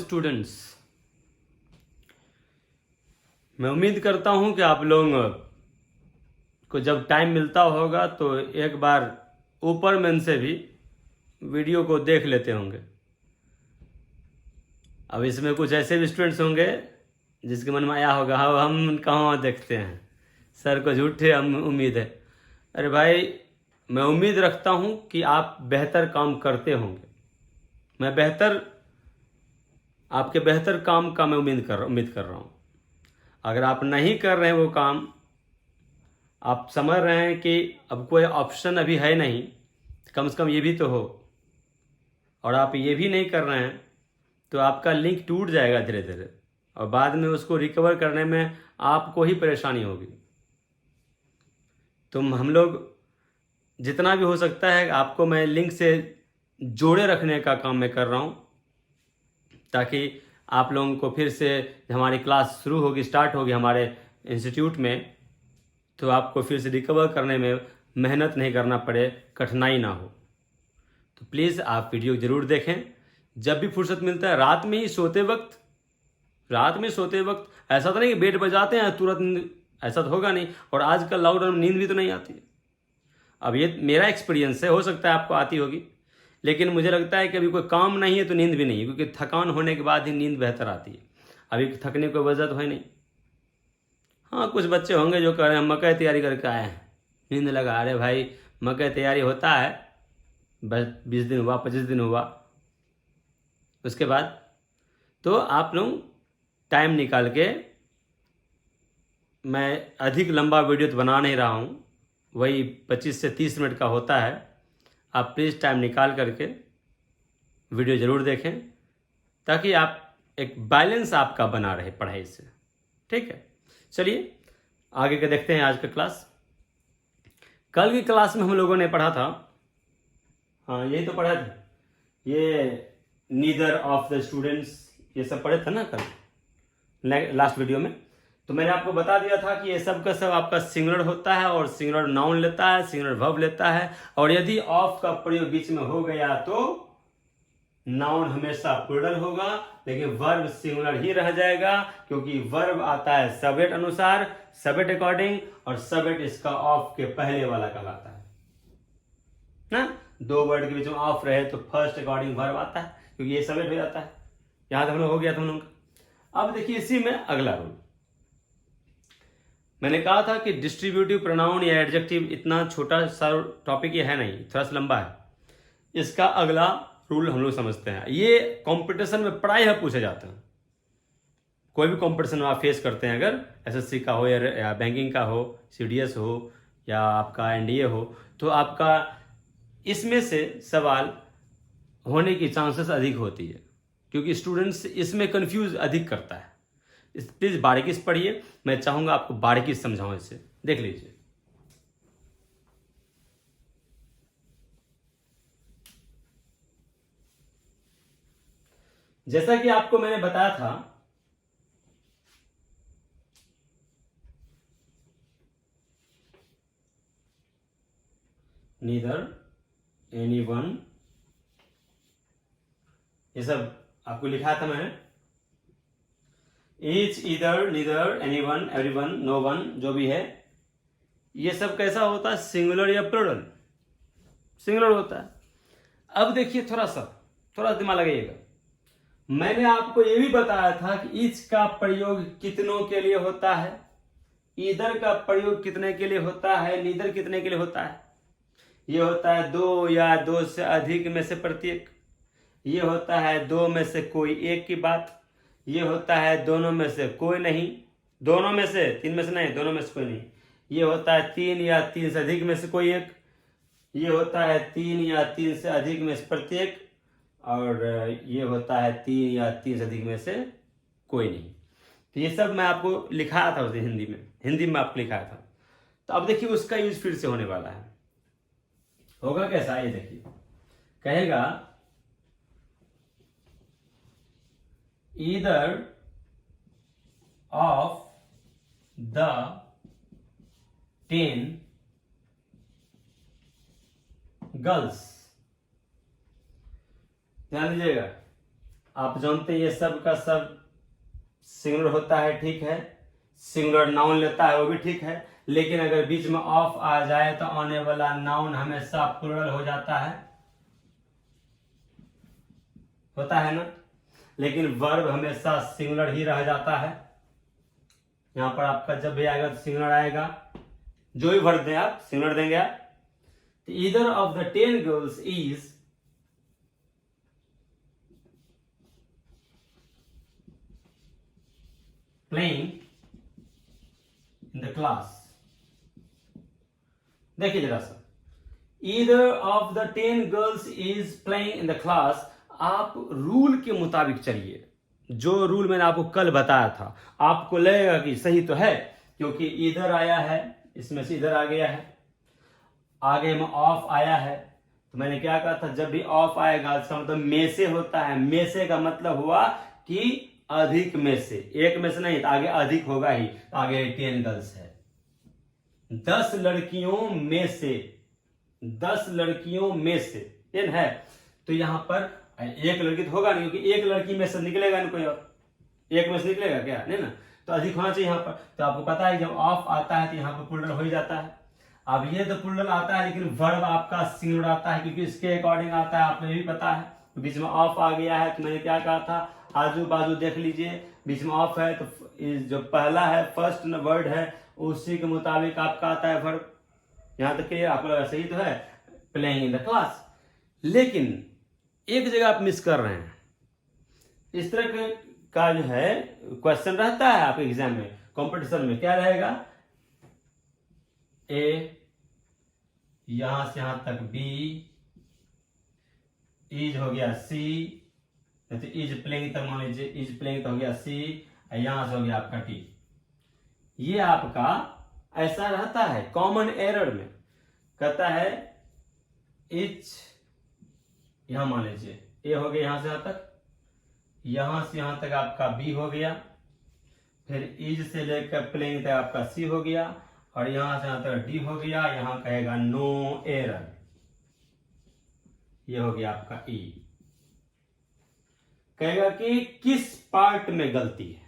Students, मैं उम्मीद करता हूं कि आप लोगों को जब टाइम मिलता होगा तो एक बार ऊपर मन से भी वीडियो को देख लेते होंगे। अब इसमें कुछ ऐसे भी स्टूडेंट्स होंगे जिसके मन में आया होगा हाँ हम कहाँ देखते हैं, सर को झूठे हम उम्मीद है। अरे भाई, मैं उम्मीद रखता हूं कि आप बेहतर काम करते होंगे। मैं आपके बेहतर काम का मैं उम्मीद कर रहा हूं। अगर आप नहीं कर रहे हैं वो काम, आप समझ रहे हैं कि अब कोई ऑप्शन अभी है नहीं, कम से कम ये भी तो हो, और आप ये भी नहीं कर रहे हैं तो आपका लिंक टूट जाएगा धीरे धीरे, और बाद में उसको रिकवर करने में आपको ही परेशानी होगी। तो हम लोग जितना भी हो सकता है आपको मैं लिंक से जोड़े रखने का काम मैं कर रहा हूँ, ताकि आप लोगों को फिर से हमारी क्लास शुरू होगी, स्टार्ट होगी हमारे इंस्टीट्यूट में, तो आपको फिर से रिकवर करने में मेहनत नहीं करना पड़े, कठिनाई ना हो। तो प्लीज़ आप वीडियो ज़रूर देखें। जब भी फुर्सत मिलता है रात में सोते वक्त ऐसा तो नहीं कि बेड बजाते हैं तुरंत, ऐसा तो होगा नहीं। और आजकल लॉकडाउन में नींद भी तो नहीं आती है। अब ये मेरा एक्सपीरियंस है, हो सकता है आपको आती होगी, लेकिन मुझे लगता है कि अभी कोई काम नहीं है तो नींद भी नहीं है, क्योंकि थकान होने के बाद ही नींद बेहतर आती है। अभी थकने की वजह तो है नहीं। हाँ, कुछ बच्चे होंगे जो कह रहे हैं मकई तैयारी करके आए हैं, नींद लगा। अरे भाई, मकई तैयारी होता है बस 20 दिन हुआ, 25 दिन हुआ, उसके बाद तो आप लोग टाइम निकाल के, मैं अधिक लंबा वीडियो तो बना नहीं रहा हूँ, वही 25 से 30 मिनट का होता है। आप प्लीज़ टाइम निकाल करके वीडियो ज़रूर देखें, ताकि आप एक बैलेंस आपका बना रहे पढ़ाई से। ठीक है, चलिए आगे का देखते हैं आज का क्लास। कल की क्लास में हम लोगों ने पढ़ा था, हाँ यही तो पढ़ा था, ये नीदर ऑफ द स्टूडेंट्स, ये सब पढ़े थे ना कल लास्ट वीडियो में। तो मैंने आपको बता दिया था कि ये सब का सब आपका सिंगुलर होता है, और सिंगुलर नाउन लेता है, सिंगुलर वर्ब लेता है, और यदि ऑफ का प्रयोग बीच में हो गया तो नाउन हमेशा प्लूरल होगा, लेकिन वर्ब सिंगुलर ही रह जाएगा, क्योंकि वर्ब आता है सब्जेक्ट अनुसार, सब्जेक्ट अकॉर्डिंग, और सब्जेक्ट इसका ऑफ के पहले वाला कहलाता है ना। दो वर्ड के बीच में ऑफ रहे तो फर्स्ट अकॉर्डिंग वर्ब आता है, क्योंकि ये सब्जेक्ट हो जाता है। यहां तक हम लोग हो गया था हम लोग का। अब देखिए इसी में अगला रूल, मैंने कहा था कि डिस्ट्रीब्यूटिव प्रोनाउन या एडजेक्टिव इतना छोटा सा टॉपिक ये है नहीं, थोड़ा सा लंबा है। इसका अगला रूल हम लोग समझते हैं। ये कंपटीशन में प्राय पूछे जाते हैं। कोई भी कंपटीशन आप फेस करते हैं, अगर एसएससी का हो या बैंकिंग का हो, सीडीएस हो या आपका एनडीए हो, तो आपका इसमें से सवाल होने की चांसेस अधिक होती है, क्योंकि स्टूडेंट्स इसमें कंफ्यूज अधिक करता है। प्लीज बारीकी से पढ़िए, मैं चाहूंगा आपको बारीकी से समझाऊं। इसे देख लीजिए। जैसा कि आपको मैंने बताया था, नीदर एनीवन, ये सब आपको लिखा था मैंने, each, either, neither, anyone, everyone, no one, जो भी है, ये सब कैसा होता है, सिंगुलर या प्लूरल? सिंगुलर होता है। अब देखिए थोड़ा दिमाग लगाइएगा। मैंने आपको ये भी बताया था कि ईच का प्रयोग कितनों के लिए होता है, ईदर का प्रयोग कितने के लिए होता है, नीदर कितने के लिए होता है। ये होता है दो या दो से अधिक में से प्रत्येक, ये होता है दो में से कोई एक की बात, ये होता है दोनों में से कोई नहीं, दोनों में से, तीन में से नहीं, दोनों में से कोई नहीं, ये होता है तीन या तीन से अधिक में से कोई एक, ये होता है तीन या तीन से अधिक में से प्रत्येक, और ये होता है तीन या तीन से अधिक में से कोई नहीं। तो ये सब मैं आपको लिखाया था उस दिन हिंदी में आपको लिखाया था। तो अब देखिए उसका यूज फिर से होने वाला है। होगा कैसा, ये देखिए, कहेगा either of the 10 गर्ल्स, ध्यान दीजिएगा, आप जानते हैं ये सब का सब सिंगुलर होता है, ठीक है, सिंगुलर नाउन लेता है वो भी ठीक है, लेकिन अगर बीच में ऑफ आ जाए तो आने वाला नाउन हमेशा प्लुरल हो जाता है, होता है ना, लेकिन वर्ब हमेशा सिंगुलर ही रह जाता है। यहां पर आपका जब भी आएगा तो सिंगुलर आएगा, जो भी वर्ब दें आप सिंगुलर देंगे आप। Either of the 10 girls is playing in the class. देखिए जरा सा, either of the 10 girls is playing in the class. आप रूल के मुताबिक चलिए, जो रूल मैंने आपको कल बताया था, आपको लगेगा कि सही तो है, क्योंकि इधर आया है, इसमें से इधर आ गया है, आगे में ऑफ आया है, तो मैंने क्या कहा था, जब भी ऑफ आएगा इसका मतलब में से होता है। में से का मतलब हुआ कि अधिक में से, एक में से नहीं, तो आगे अधिक होगा ही, तो आगे 10 गर्ल्स है, 10 लड़कियों में से, 10 लड़कियों में से 10 है, तो यहां पर एक लड़की तो होगा नहीं, क्योंकि एक लड़की में से निकलेगा नहीं कोई और, एक में से निकलेगा क्या, नहीं ना, तो अधिक होना चाहिए यहाँ पर। तो आपको पता है जब ऑफ आता है तो यहाँ पर प्लुरल हो ही जाता है। अब ये तो प्लुरल आता है, लेकिन वर्ब आपका सिंगुलर आता है, क्योंकि इसके अकॉर्डिंग आता है, आपको ये भी पता है। तो बीच में ऑफ आ गया है, तो मैंने क्या कहा था, आजू बाजू देख लीजिए, बीच में ऑफ है तो जो पहला है फर्स्ट वर्ड है उसी के मुताबिक आपका आता है वर्ब। यहाँ तक क्लियर, आपको लगा सही तो है, प्लेइंग इन द क्लास। लेकिन एक जगह आप मिस कर रहे हैं, इस तरह का जो है क्वेश्चन रहता है आपके एग्जाम में, कंपटीशन में क्या रहेगा, ए, यहां से यहां तक बी, इज हो गया सी, तो इज प्लेइंग तक मान लीजिए, इज प्लेइंग तो हो गया सी, यहां से हो गया आपका टी। ये आपका ऐसा रहता है कॉमन एरर में, कहता है इच, यहां मान लीजिए ए हो गया यहां से यहां तक आपका बी हो गया, फिर इज से लेकर प्लेइंग तक आपका सी हो गया, और यहां से यहां तक डी हो गया, यहां कहेगा नो एरर, ये हो गया आपका ई। कहेगा कि किस पार्ट में गलती है,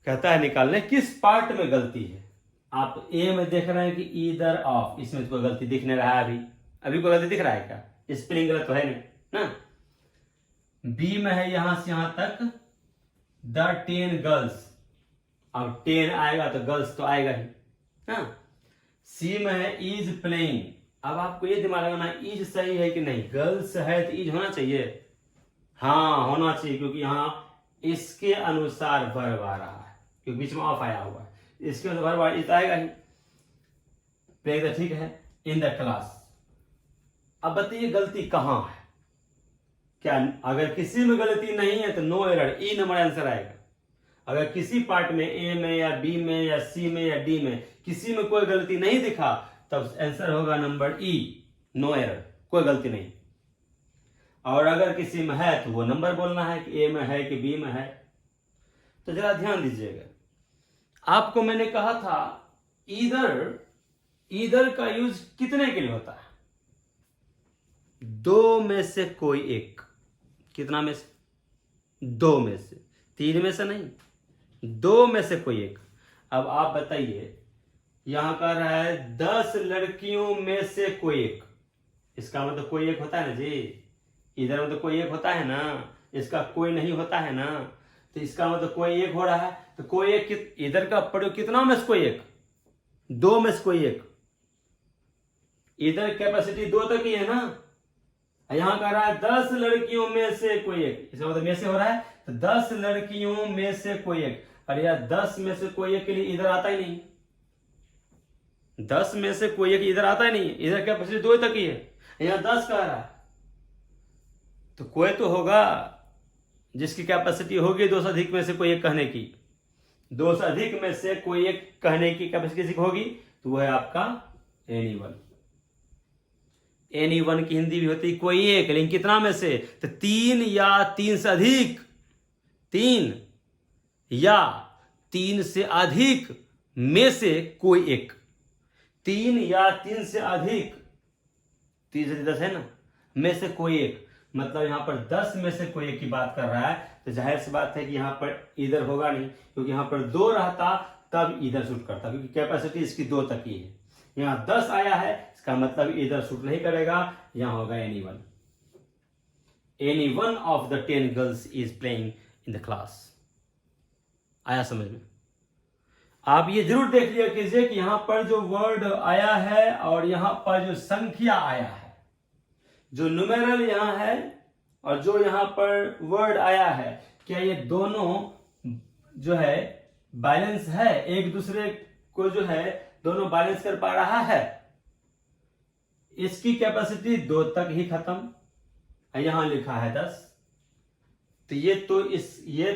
कहता है निकालने किस पार्ट में गलती है। आप ए में देख रहे हैं कि ईदर ऑफ, इसमें तो कोई गलती दिख नहीं रहा है, अभी कोई गलती दिख रहा है क्या, स्पेलिंग गलत तो है नहीं ना। बी में है यहां से यहां तक द 10 गर्ल्स, अब 10 आएगा तो गर्ल्स तो आएगा ही ना। सी में है इज प्लेइंग, अब आपको ये दिमाग लगाना इज सही है कि नहीं, गर्ल्स है तो इज होना चाहिए, हाँ होना चाहिए, क्योंकि यहां इसके अनुसार वर्ब आ रहा है, क्योंकि बीच में ऑफ आया हुआ है, इसके अनुसार वर्ब इज आएगा ही, प्लेइंग तो ठीक है, इन द क्लास। अब बताइए गलती कहां है, क्या अगर किसी में गलती नहीं है तो नो एरर, ई नंबर आंसर आएगा। अगर किसी पार्ट में ए में या बी में या सी में या डी में किसी में कोई गलती नहीं दिखा, तब आंसर होगा नंबर ई, नो एरर, कोई गलती नहीं। और अगर किसी में है तो वो नंबर बोलना है कि ए में है कि बी में है। तो जरा ध्यान दीजिएगा, आपको मैंने कहा था ईदर का यूज कितने के लिए होता है, दो में से कोई एक, कितना में से, दो में से, तीन में से नहीं, दो में से कोई एक। अब आप बताइए, यहां कह रहा है 10 लड़कियों में से कोई एक, इसका मतलब कोई एक होता है ना जी, इधर मतलब कोई एक होता है ना, इसका कोई नहीं होता है ना, तो इसका मतलब कोई एक हो रहा है, तो कोई एक इधर का पढ़ो कितना में से कोई एक, दो में से कोई एक, इधर कैपेसिटी दो तक ही है ना, यहां कह रहा है 10 लड़कियों में से कोई एक, इसका मतलब में से हो रहा है, तो 10 लड़कियों में से कोई एक, अरे यार 10 में से कोई एक के लिए इधर आता ही नहीं, 10 में से कोई एक इधर आता ही नहीं, इधर कैपेसिटी दो तक ही है, यहां 10 कह रहा है, तो कोई तो होगा जिसकी कैपेसिटी होगी 2 से अधिक में से कोई एक कहने की, 2 से अधिक में से कोई एक कहने की कैपेसिटी किसी की होगी, तो वो है आपका एनीवन। एनीवन की हिंदी भी होती है कोई एक, लेकिन कितना में से, तो 3 या 3 से अधिक, 3 या 3 से अधिक में से कोई एक, 3 या 3 से अधिक, 3 से 10 है ना, में से कोई एक, मतलब यहाँ पर 10 में से कोई एक की बात कर रहा है, तो जाहिर सी बात है कि यहाँ पर इधर होगा नहीं, क्योंकि यहाँ पर 2 रहता तब इधर शूट करता, क्योंकि कैपेसिटी इसकी 2 तक ही है। यहाँ 10 आया है, इसका मतलब इधर शूट नहीं करेगा, यहाँ होगा anyone. Anyone of the 10 girls is playing in the class. आया समझ में? आप ये जरूर देख लिया कीजिए कि यहां पर जो वर्ड आया है और यहां पर जो संख्या आया है, जो न्यूमेरल यहां है और जो यहां पर वर्ड आया है, क्या ये दोनों जो है बैलेंस है, एक दूसरे को जो है दोनों बैलेंस कर पा रहा है? इसकी कैपेसिटी 2 तक ही खत्म, यहां लिखा है 10, तो ये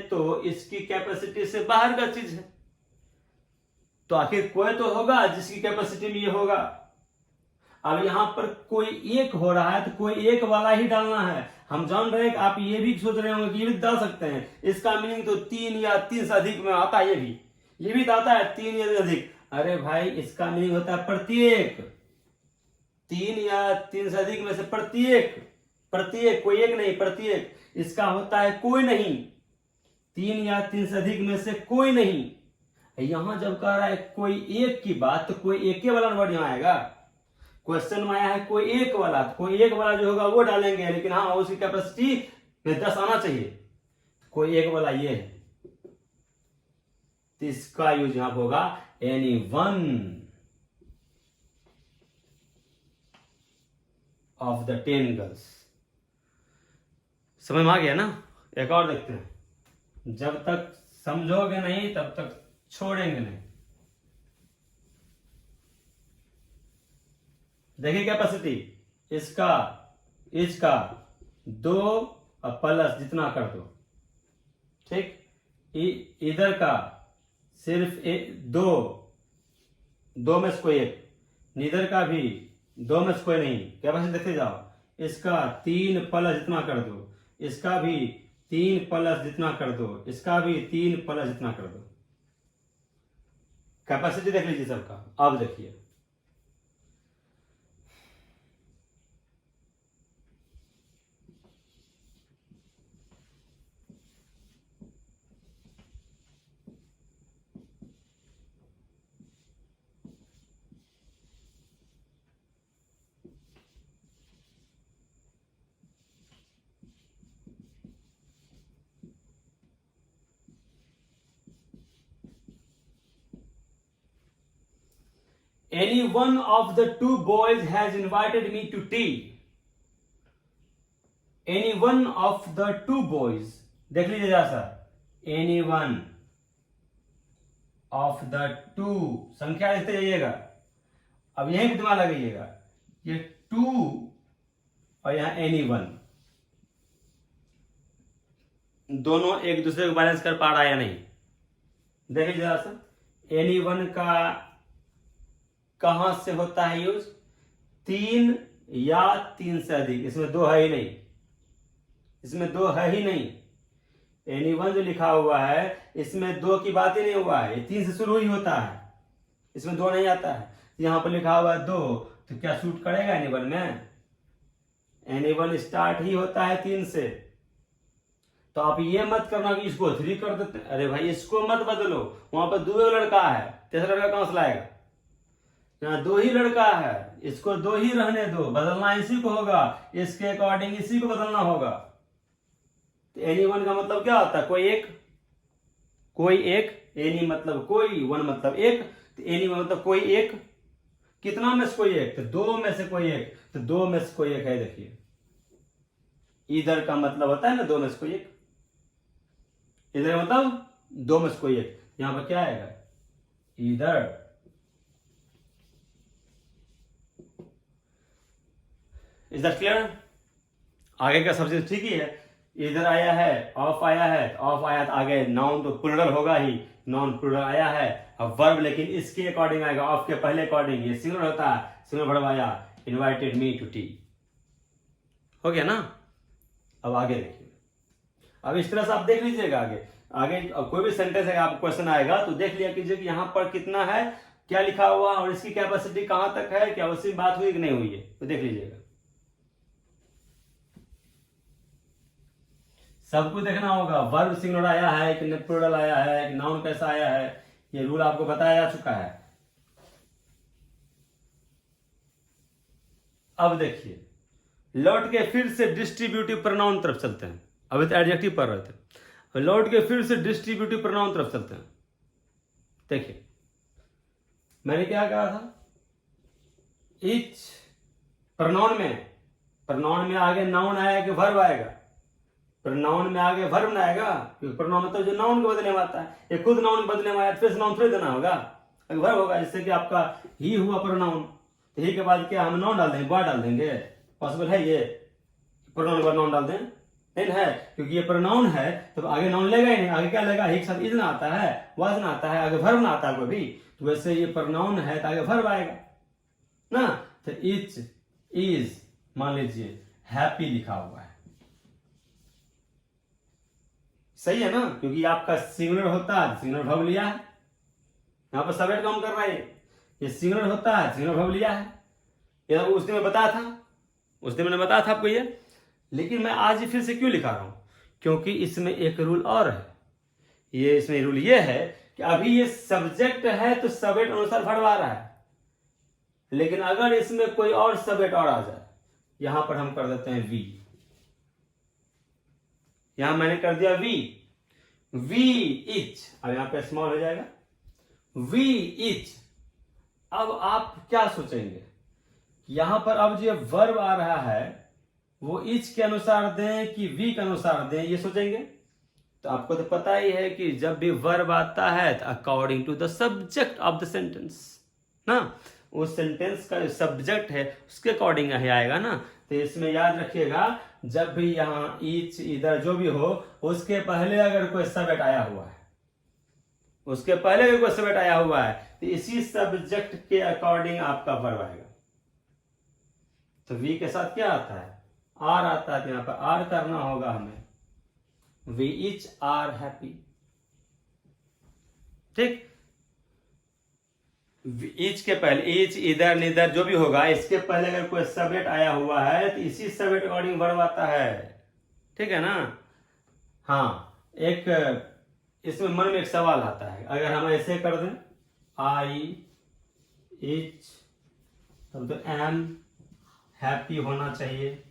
तो इसकी कैपेसिटी से बाहर का चीज है। तो आखिर कोई तो होगा जिसकी कैपेसिटी में ये होगा। अब यहां पर कोई एक हो रहा है तो कोई एक वाला ही डालना है। हम जान रहे हैं कि आप ये भी सोच रहे होंगे कि ये भी डाल सकते हैं, इसका मीनिंग तो 3 या 3 से अधिक में आता है। ये भी आता है 3 या अधिक। अरे भाई, इसका मीनिंग होता है प्रत्येक, 3 या 3 से अधिक में से प्रत्येक, कोई एक नहीं, प्रत्येक। इसका होता है कोई नहीं, 3 या 3 से अधिक में से कोई नहीं। यहां जब कह रहा है कोई एक की बात, तो कोई एक वाला वर्ड यहां आएगा। क्वेश्चन में आया है कोई एक वाला, तो कोई एक वाला जो होगा वो डालेंगे, लेकिन हाँ उसकी कैपेसिटी में 10 आना चाहिए। कोई एक वाला ये है, तो इसका यूज यहां होगा any one of the 10 girls. समझ में आ गया ना? एक और देखते हैं, जब तक समझोगे नहीं तब तक छोड़ेंगे नहीं। देखिए कैपेसिटी, इसका 2 और प्लस जितना कर दो, ठीक। इधर का सिर्फ 2 में से कोई एक, इधर का भी 2 में से कोई नहीं। कैपेसिटी देखते जाओ, इसका 3 प्लस जितना कर दो, इसका भी 3 प्लस जितना कर दो, इसका भी 3 प्लस जितना कर दो। कैपेसिटी देख लीजिए सबका। अब देखिए, any one of the 2 boys has invited me to tea. Any one of the 2 boys, देख लीजिए जरा सा, any one of the 2, संख्या लिखते जाइएगा। अब यहीं पे दिमाग लगाइएगा, ये 2 और यहां any one, दोनों एक दूसरे को बैलेंस कर पा रहा है या नहीं? देखिए जरा सा, any one का कहां से होता है यूज? 3 या 3 से अधिक, इसमें 2 है ही नहीं, इसमें 2 है ही नहीं। एनीवन जो लिखा हुआ है इसमें 2 की बात ही नहीं हुआ है, 3 से शुरू ही होता है, इसमें 2 नहीं आता है। यहां पर लिखा हुआ है 2, तो क्या शूट करेगा एनीवन में? एनीवन स्टार्ट ही होता है 3 से। तो आप ये मत करना कि इसको 3 कर देते, अरे भाई इसको मत बदलो, वहां पर 2 लड़का है, तीसरा लड़का कहां से लाएगा? यहाँ 2 ही लड़का है, इसको 2 ही रहने दो, बदलना इसी को होगा, इसके अकॉर्डिंग इसी को बदलना होगा। तो एनी वन का मतलब क्या होता है? कोई एक, एनी मतलब कोई, वन मतलब एक, तो एनी वन मतलब कोई एक। कितना में से कोई एक? तो 2 में से कोई एक, तो 2 में से कोई एक है। देखिए इधर का मतलब होता है ना 2 में से कोई एक, इधर मतलब 2 में से कोई एक। यहां पर क्या आएगा? इधर। Is that clear? आगे का सब चीज ठीक ही है। इधर आया है, ऑफ आया है, ऑफ आया तो आगे नाउन तो प्लूरल होगा ही, नाउन प्लूरल आया है। अब वर्ब लेकिन इसके अकॉर्डिंग आएगा, ऑफ के पहले अकॉर्डिंग। ये सिंगुलर होता है, सिंगुलर वर्ब आया, इनवाइटेड मी टू टी। हो गया ना? अब आगे देखिए, अब इस तरह से आप देख लीजिएगा। आगे कोई भी सेंटेंस है, आपको क्वेश्चन आएगा तो देख लिया कीजिए कि यहाँ पर कितना है, क्या लिखा हुआ और इसकी कैपेसिटी कहां तक है, क्या उससे बात हुई कि नहीं हुई है, तो देख लीजिएगा। सबको देखना होगा, वर्ब सिंगुलर आया है कि प्लूरल आया है कि नाउन कैसा आया है, ये रूल आपको बताया जा चुका है। अब देखिए लौट के फिर से डिस्ट्रीब्यूटिव प्रोनाउन तरफ चलते हैं। अभी तो एडजेक्टिव पढ़ रहे थे, लौट के फिर से डिस्ट्रीब्यूटिव प्रोनाउन तरफ चलते हैं। देखिए मैंने क्या कहा था, ईच प्रोनाउन में आगे नाउन आएगा कि वर्ब आएगा? प्रोनाउन में आगे वर्ब ना आएगा, क्योंकि प्रोनाउन मतलब जो नाउन के बदले में आता है। ये खुद नाउन बदले में आया फिर नाउन थोड़ी देना होगा, अगर वर्ब होगा। जैसे कि आपका ही हुआ प्रोनाउन, तो ही के बाद क्या हम नाउन डाल देंगे, बॉय डाल देंगे? पॉसिबल है ये प्रोनाउन के बाद नाउन डाल दें? नहीं है, क्योंकि ये प्रोनाउन है तो आगे नाउन लेगा ही नहीं। आगे क्या लेगा, ही के साथ इज ना आता है, वाज ना आता है, आगे वर्ब ना आता है कोई भी। तो वैसे ये प्रोनाउन है तो आगे वर्ब आएगा ना। तो इच इज मान लीजिए हैप्पी लिखा हुआ है, सही है ना, क्योंकि आपका सिंगुलर होता है सिंगुलर वर्ब लिया है। यहां पर सब्जेक्ट काम कर रहा है, ये सिंगुलर होता है सिंगुलर वर्ब लिया है। ये उस दिन मैं बताया था, उस दिन मैंने बताया था आपको ये। लेकिन मैं आज फिर से क्यों लिखा रहा हूं, क्योंकि इसमें एक रूल और है। ये इसमें रूल ये है कि अभी ये सब्जेक्ट है तो सब्जेक्ट अनुसार वर्ब आ रहा है, लेकिन अगर इसमें कोई और सब्जेक्ट और आ जाए, यहां पर हम कर देते हैं वी। यहां मैंने कर दिया वी इच, अब यहां पे स्मॉल हो जाएगा, वी इच। अब आप क्या सोचेंगे, यहां पर अब जो वर्ब आ रहा है वो इच के अनुसार दें कि वी के अनुसार दें, ये सोचेंगे। तो आपको तो पता ही है कि जब भी वर्ब आता है तो according to the subject of the sentence ना, उस सेंटेंस का जो सब्जेक्ट है उसके अकॉर्डिंग ही आएगा ना। तो इसमें याद रखिएगा, जब भी यहाँ ईच इधर जो भी हो, उसके पहले अगर कोई सब्जेक्ट आया हुआ है, उसके पहले अगर कोई सब्जेक्ट आया हुआ है तो इसी सब्जेक्ट के अकॉर्डिंग आपका वर्ब आएगा। तो वी के साथ क्या आता है, आर आता है, तो यहां पर आर करना होगा हमें, वी इच आर हैप्पी। ठीक, इच के पहले, इच इधर निधर जो भी होगा, इसके पहले अगर कोई सब्जेक्ट आया हुआ है तो इसी सब्जेक्ट अकॉर्डिंग वर्ब आता है। ठीक है ना। हाँ, एक इसमें मन में एक सवाल आता है, अगर हम ऐसे कर दें आई इच, तब तो एम हैप्पी होना चाहिए।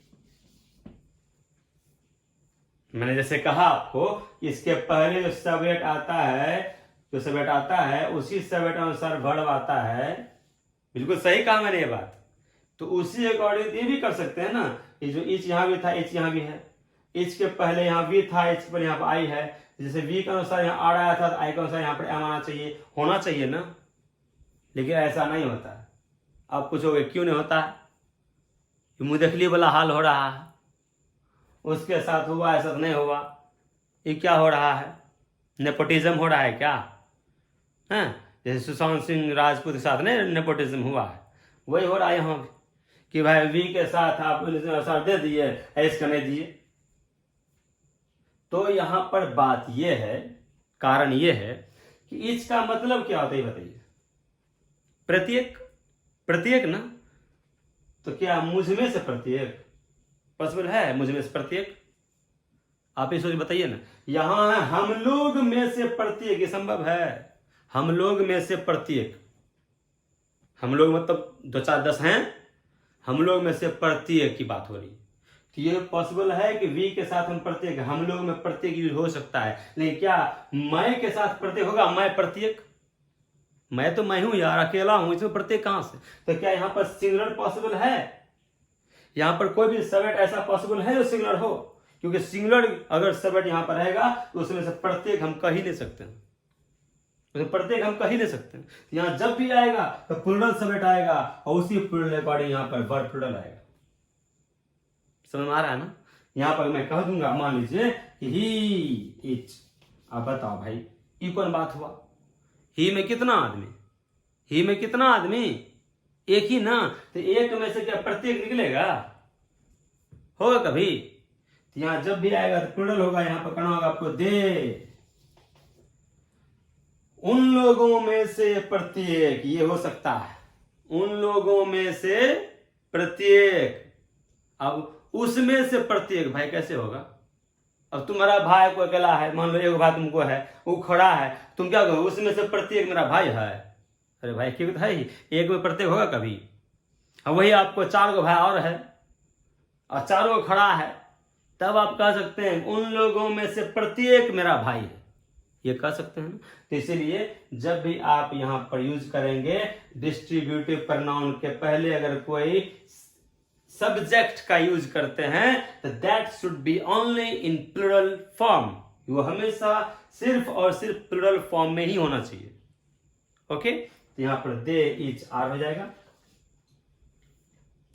मैंने जैसे कहा आपको, इसके पहले जो सब्जेक्ट आता है, जो सब्जेक्ट आता है उसी सब्जेक्ट अनुसार वर्ब आता है। बिल्कुल सही कहा मैंने ये बात। तो उसी अकॉर्डिंग ये भी कर सकते हैं ना, ये जो इच यहाँ भी था, इच यहाँ भी है, इच के पहले यहाँ वी था, इच पर यहाँ पर आई है। जैसे वी के अनुसार यहाँ आर आया था तो आई के अनुसार यहाँ पर एम आना चाहिए, होना चाहिए ना। लेकिन ऐसा नहीं होता। आप पूछोगे क्यों नहीं होता, मुंह देखली वाला हाल हो रहा है, उसके साथ हुआ ऐसा नहीं हुआ। ये क्या हो रहा है, नेपोटिज्म हो रहा है क्या? हैं, जैसे सुशांत सिंह राजपूत के साथ नहीं नेपोटिज्म हुआ है, वही हो रहा है यहाँ भी, कि भाई वी के साथ आप अनुसार दे दिए, ऐस का नहीं दिए। तो यहां पर बात यह है, कारण यह है कि इच का मतलब क्या होता है बताइए। प्रत्येक, प्रत्येक ना। तो क्या मुझ में से प्रत्येक पॉसिबल है, मुझ में से प्रत्येक? आप ये सोच बताइए ना। यहां है हम लोग में से प्रत्येक, ये संभव है? हम लोग में से प्रत्येक, हम लोग मतलब 2 4 10 हैं, हम लोग में से प्रत्येक की बात हो रही। तो ये पॉसिबल है कि वी के साथ हम प्रत्येक, हम लोग में प्रत्येक यूज हो सकता है। लेकिन क्या मैं के साथ प्रत्येक होगा, मैं प्रत्येक? मैं तो मैं हूं यार, अकेला हूं, इसमें प्रत्येक कहां से? तो क्या यहां पर सिंगुलर पॉसिबल है? यहां पर कोई भी सब्जेक्ट ऐसा पॉसिबल है जो सिंगुलर हो? क्योंकि सिंगुलर अगर सब्जेक्ट यहां पर रहेगा तो उसमें से प्रत्येक हम कह ही नहीं सकते, उसमें प्रत्येक हम कह ही नहीं सकते। यहां जब भी आएगा तो प्लूरल सब्जेक्ट आएगा और उसी प्लूरल अकॉर्डिंग यहां पर वर्ब प्लूरल आएगा। समझ में आ रहा है ना। यहां पर मैं कह दूंगा, मान लीजिए कि ही इच, आप बताओ भाई ये कौन बात हुआ? ही में कितना आदमी, ही में कितना आदमी? एक ही ना। तो एक में से क्या प्रत्येक निकलेगा, होगा कभी? तो यहां जब भी आएगा तो प्लूरल होगा, यहां पर करना होगा आपको दे, उन लोगों में से प्रत्येक, ये हो सकता है उन लोगों में से प्रत्येक। अब उसमें से प्रत्येक भाई कैसे होगा? अब तुम्हारा भाई को अकेला है, मान लो एक भाई तुमको है, वो खड़ा है, तुम क्या कहो उसमें से प्रत्येक मेरा भाई है? अरे भाई की है ही, एक में प्रत्येक होगा कभी? अब वही आपको 4 भाई और है और 4 खड़ा है, तब आप कह सकते हैं उन लोगों में से प्रत्येक मेरा भाई है, ये कह सकते हैं। तो इसीलिए जब भी आप यहां पर यूज करेंगे डिस्ट्रीब्यूटिव प्रोनाउन के पहले अगर कोई सब्जेक्ट का यूज करते हैं तो that should be only in plural form, वो हमेशा सिर्फ और सिर्फ प्लूरल फॉर्म में ही होना चाहिए। ओके, तो यहां पर दे ईच आर हो जाएगा।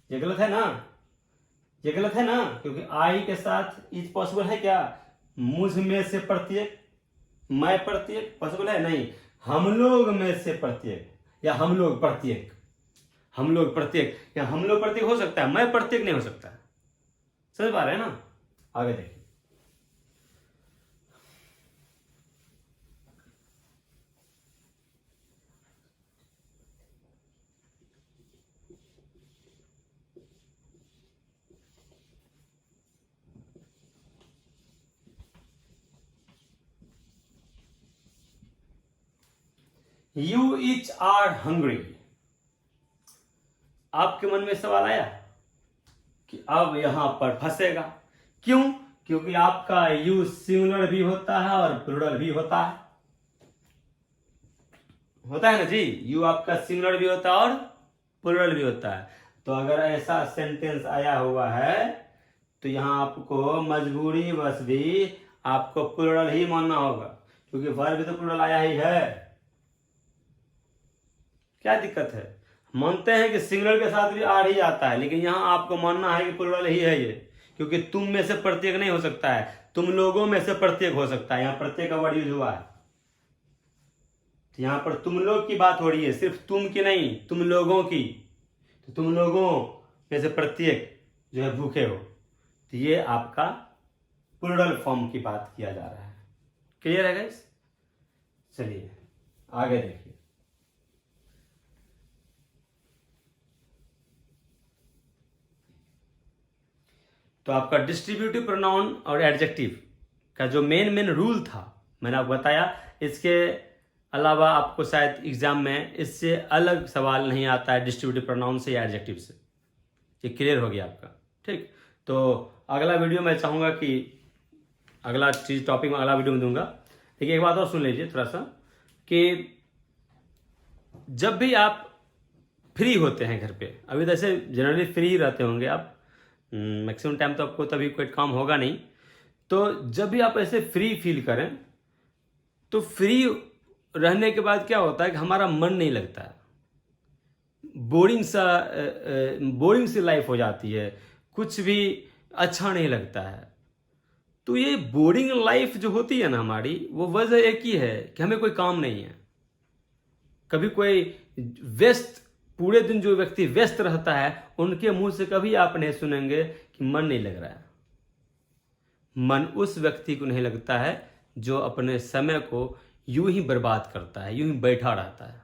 ये गलत है ना, ये गलत है ना, क्योंकि आई के साथ इज पॉसिबल है क्या? मुझ में से प्रत्येक, मैं प्रत्येक पॉसिबल है नहीं, हम लोग में से प्रत्येक या हम लोग प्रत्येक, हम लोग प्रत्येक या हम लोग प्रत्येक हो सकता है, मैं प्रत्येक नहीं हो सकता। समझ पा रहे हैं ना? आगे देखिए, यू ईच आर हंग्री। आपके मन में सवाल आया कि अब यहां पर फंसेगा, क्यों? क्योंकि आपका यू सिंगुलर भी होता है और प्लूरल भी होता है, होता है ना जी? यू आपका सिंगुलर भी होता है और प्लूरल भी होता है। तो अगर ऐसा सेंटेंस आया हुआ है तो यहां आपको मजबूरी बस भी आपको प्लूरल ही मानना होगा, क्योंकि वर्ब भी तो प्लूरल आया ही है। क्या दिक्कत है? मानते हैं कि सिंगुलर के साथ भी आर ही आता है, लेकिन यहां आपको मानना है कि प्लूरल ही है ये, क्योंकि तुम में से प्रत्येक नहीं हो सकता है, तुम लोगों में से प्रत्येक हो सकता है। यहां प्रत्येक का वर्ड यूज हुआ है, तो यहां पर तुम लोग की बात हो रही है, सिर्फ तुम की नहीं, तुम लोगों की। तो तुम लोगों में से प्रत्येक जो है भूखे हो, तो ये आपका प्लूरल फॉर्म की बात किया जा रहा है। क्लियर है गाइस? चलिए आगे देखिए, तो आपका डिस्ट्रीब्यूटिव प्रोनाउन और एडजेक्टिव का जो मेन रूल था मैंने आपको बताया। इसके अलावा आपको शायद एग्जाम में इससे अलग सवाल नहीं आता है डिस्ट्रीब्यूटिव प्रोनाउन से या एडजेक्टिव से। ये क्लियर हो गया आपका, ठीक? तो अगला वीडियो मैं चाहूँगा कि अगला चीज टॉपिक में अगला वीडियो में दूंगा। लेकिन एक बात और सुन लीजिए थोड़ा सा, कि जब भी आप फ्री होते हैं घर पे, अभी तो ऐसे जनरली फ्री रहते होंगे आप, मैक्सिमम टाइम तो आपको तभी कोई काम होगा नहीं, तो जब भी आप ऐसे फ्री फील करें तो फ्री रहने के बाद क्या होता है कि हमारा मन नहीं लगता है, बोरिंग सी लाइफ हो जाती है, कुछ भी अच्छा नहीं लगता है। तो ये बोरिंग लाइफ जो होती है ना हमारी, वो वजह एक ही है कि हमें कोई काम नहीं है। कभी कोई व्यस्त, पूरे दिन जो व्यक्ति व्यस्त रहता है उनके मुंह से कभी आप नहीं सुनेंगे कि मन नहीं लग रहा है। मन उस व्यक्ति को नहीं लगता है जो अपने समय को यूं ही बर्बाद करता है, यूं ही बैठा रहता है।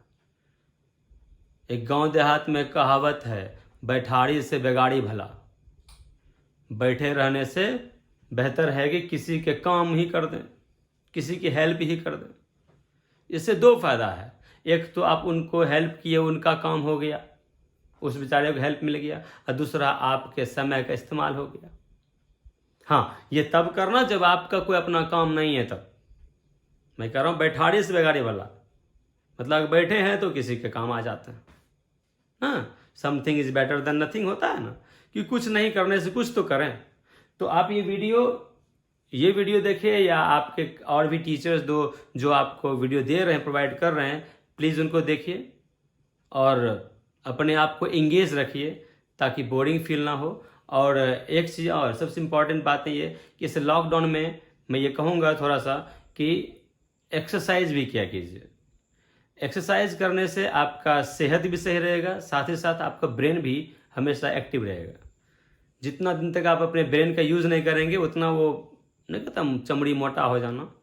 एक गांव देहात में कहावत है, बैठाड़ी से बेगाड़ी भला। बैठे रहने से बेहतर है कि किसी के काम ही कर दें, किसी की हेल्प ही कर दें। इससे 2 फायदा है, एक तो आप उनको हेल्प किए, उनका काम हो गया, उस बेचारे को हेल्प मिल गया, और दूसरा आपके समय का इस्तेमाल हो गया। हाँ, ये तब करना जब आपका कोई अपना काम नहीं है, तब मैं कह रहा हूँ बैठाड़ी से बेगाड़ी वाला, मतलब बैठे हैं तो किसी के काम आ जाते हैं। हाँ, something is better than nothing होता है ना, कि कुछ नहीं करने से कुछ तो करें। तो आप ये वीडियो देखिए, या आपके और भी टीचर्स जो आपको वीडियो दे रहे हैं, प्रोवाइड कर रहे हैं, प्लीज़ उनको देखिए और अपने आप को इंगेज रखिए ताकि बोरिंग फील ना हो। और एक चीज़ और सबसे इम्पॉर्टेंट बात है ये कि इस लॉकडाउन में मैं ये कहूँगा थोड़ा सा कि एक्सरसाइज भी किया कीजिए। एक्सरसाइज करने से आपका सेहत भी सही रहेगा, साथ ही साथ आपका ब्रेन भी हमेशा एक्टिव रहेगा। जितना दिन तक आप अपने ब्रेन का यूज़ नहीं करेंगे उतना वो नहीं कहता चमड़ी मोटा हो जाना,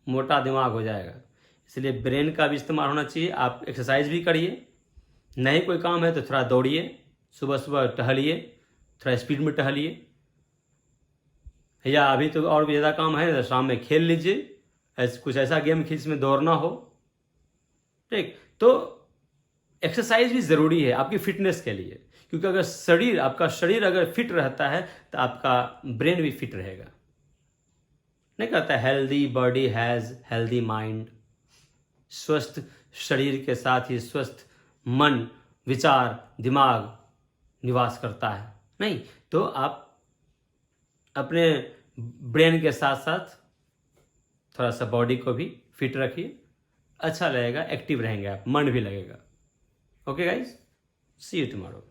मोटा दिमाग हो जाएगा। इसलिए ब्रेन का भी इस्तेमाल होना चाहिए। आप एक्सरसाइज भी करिए, नहीं कोई काम है तो थोड़ा दौड़िए, सुबह सुबह टहलिए, थोड़ा स्पीड में टहलिए, या अभी तो और भी ज़्यादा काम है, तो शाम में खेल लीजिए, कुछ ऐसा गेम जिसमें दौड़ना हो। ठीक, तो एक्सरसाइज भी ज़रूरी है आपकी फिटनेस के लिए, क्योंकि अगर आपका शरीर अगर फिट रहता है तो आपका ब्रेन भी फिट रहेगा। नहीं कहता healthy body has healthy mind, स्वस्थ शरीर के साथ ही स्वस्थ मन, विचार, दिमाग निवास करता है। नहीं तो आप अपने ब्रेन के साथ साथ थोड़ा सा बॉडी को भी फिट रखिए, अच्छा लगेगा, एक्टिव रहेंगे आप, मन भी लगेगा। Okay guys, see you tomorrow.